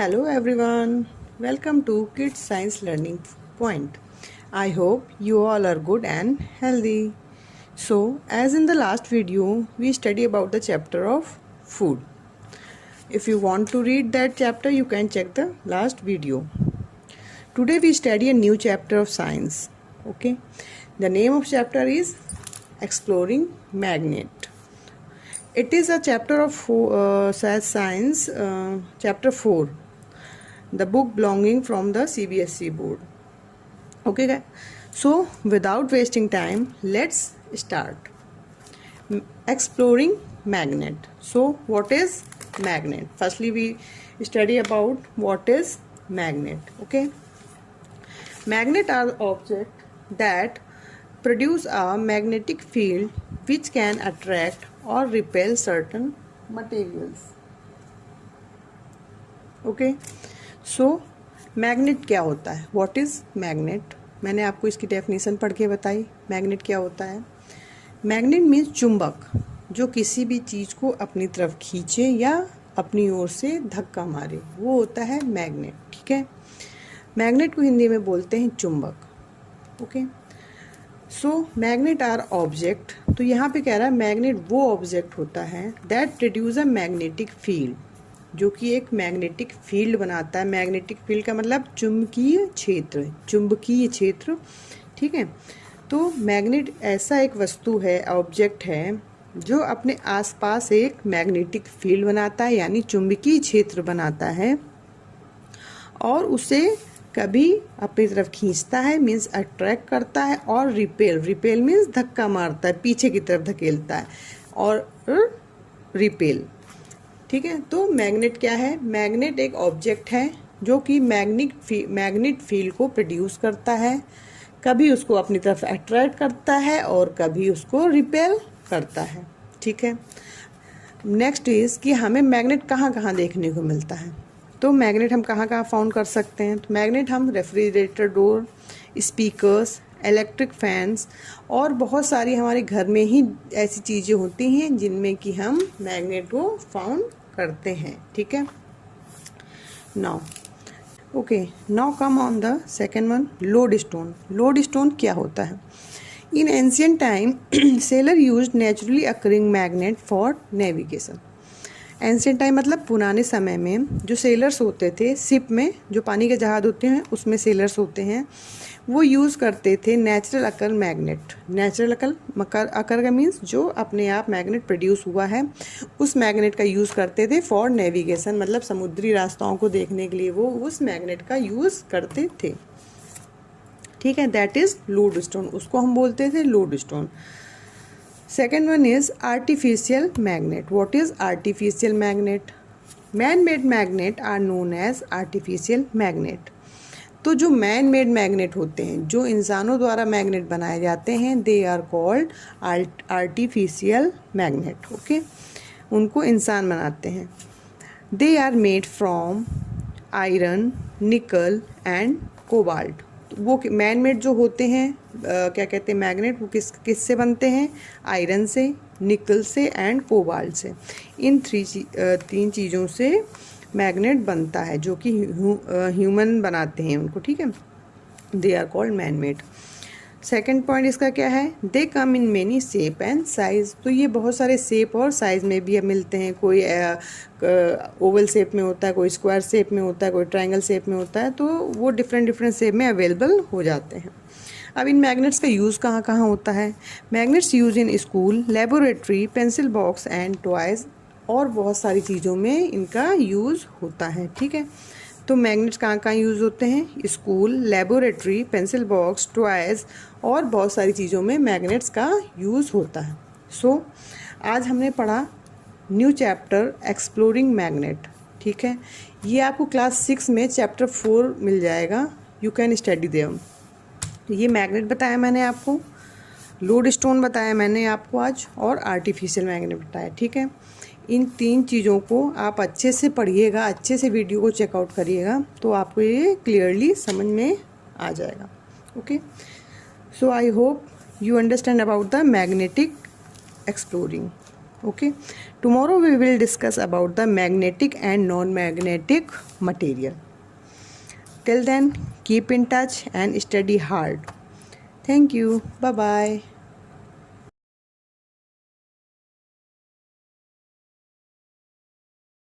Hello everyone, welcome to Kids Science Learning Point. I hope you all are good and healthy. So, as in the last video, we study about the chapter of food. If you want to read that chapter, you can check the last video. Today we study a new chapter of science. Okay, the name of chapter is Exploring Magnet. It is a chapter of science, chapter 4. The book belonging from the CBSE board. Okay guys, so without wasting time, let's start. Exploring magnet. So what is magnet? Firstly we study about what is magnet. Okay, magnet are objects that produce a magnetic field which can attract or repel certain materials. Okay, so magnet क्या होता है? What is magnet? मैंने आपको इसकी definition पढ़ के बताई। Magnet क्या होता है? मैग्नेट मीन्स चुंबक जो किसी भी चीज़ को अपनी तरफ खींचे या अपनी ओर से धक्का मारे, वो होता है मैग्नेट। ठीक है, मैग्नेट को हिंदी में बोलते हैं चुंबक। Okay, so magnet are object. तो यहाँ पे कह रहा है मैग्नेट वो ऑब्जेक्ट होता है that produce a magnetic field, जो कि एक मैग्नेटिक फील्ड बनाता है। मैग्नेटिक फील्ड का मतलब चुंबकीय क्षेत्र, चुंबकीय क्षेत्र। ठीक है, तो मैग्नेट ऐसा एक वस्तु है, ऑब्जेक्ट है, जो अपने आसपास एक मैग्नेटिक फील्ड बनाता है, यानी चुंबकीय क्षेत्र बनाता है, और उसे कभी अपनी तरफ खींचता है, मीन्स अट्रैक्ट करता है, और रिपेल मीन्स धक्का मारता है, पीछे की तरफ धकेलता है, और रिपेल। ठीक है, तो मैग्नेट क्या है? मैग्नेट एक ऑब्जेक्ट है जो कि मैग्नेट फील्ड को प्रोड्यूस करता है, कभी उसको अपनी तरफ अट्रैक्ट करता है और कभी उसको रिपेल करता है। ठीक है, नेक्स्ट इज कि हमें मैग्नेट कहाँ कहाँ देखने को मिलता है। तो मैग्नेट हम कहाँ कहाँ फाउंड कर सकते हैं? तो मैग्नेट हम refrigerator door, speakers, electric fans और बहुत सारी हमारे घर में ही ऐसी चीज़ें होती हैं जिनमें कि हम मैग्नेट को फाउंड करते हैं। ठीक है, now come on the second one, load stone. Load stone क्या होता है? In ancient time seller used naturally occurring magnet for navigation. Ancient time मतलब पुराने समय में जो सेलर्स होते थे, शिप में जो पानी के जहाज होते हैं उसमें सेलर्स होते हैं, वो यूज़ करते थे नेचुरल अकर मैग्नेट। नेचुरल अकर का मीन्स जो अपने आप मैग्नेट प्रोड्यूस हुआ है, उस मैग्नेट का यूज़ करते थे फॉर नेविगेशन, मतलब समुद्री रास्ताओं को देखने के लिए वो उस मैग्नेट का यूज़ करते थे। ठीक है, दैट इज़ लोड स्टोन, उसको हम बोलते थे lodestone. Second one is artificial magnet. What is artificial magnet? Man made magnet are known as artificial magnet. तो जो मैन मेड मैग्नेट होते हैं, जो इंसानों द्वारा मैग्नेट बनाए जाते हैं, they are called artificial magnet. Okay, उनको इंसान बनाते हैं। They are made from iron, nickel and cobalt. वो मैन मेड जो होते हैं क्या कहते हैं मैग्नेट, वो किससे बनते हैं? आयरन से, निकल से एंड कोबाल्ट से। इन तीन चीज़ों से मैग्नेट बनता है, जो कि ह्यूमन बनाते हैं उनको। ठीक है, they are called man made. Second point इसका क्या है? They come in many shape and size. तो ये बहुत सारे शेप और साइज़ में भी मिलते हैं। कोई ओवल शेप में होता है, कोई स्क्वायर शेप में होता है, कोई ट्रायंगल शेप में होता है, तो वो डिफरेंट शेप में अवेलेबल हो जाते हैं। अब इन मैग्नेट्स का यूज़ कहाँ कहाँ होता है? Magnets use in school, laboratory, pencil box and toys, और बहुत सारी चीज़ों में इनका यूज़ होता है। ठीक है, तो मैग्नेट्स कहाँ कहाँ यूज़ होते हैं? School, laboratory, pencil box, toys और बहुत सारी चीज़ों में मैग्नेट्स का यूज़ होता है। सो आज हमने पढ़ा न्यू चैप्टर एक्सप्लोरिंग मैग्नेट। ठीक है, ये आपको क्लास 6 में चैप्टर 4 मिल जाएगा, यू कैन स्टडी देम। ये मैग्नेट बताया मैंने आपको, लोड स्टोन बताया मैंने आपको आज, और आर्टिफिशियल मैग्नेट बताया। ठीक है, इन तीन चीज़ों को आप अच्छे से पढ़िएगा, अच्छे से वीडियो को चेकआउट करिएगा, तो आपको ये क्लियरली समझ में आ जाएगा। Okay, so I hope you understand about the magnetic exploring. Okay, tomorrow we will discuss about the magnetic and non-magnetic material. Till then, keep in touch and study hard. Thank you. Bye bye.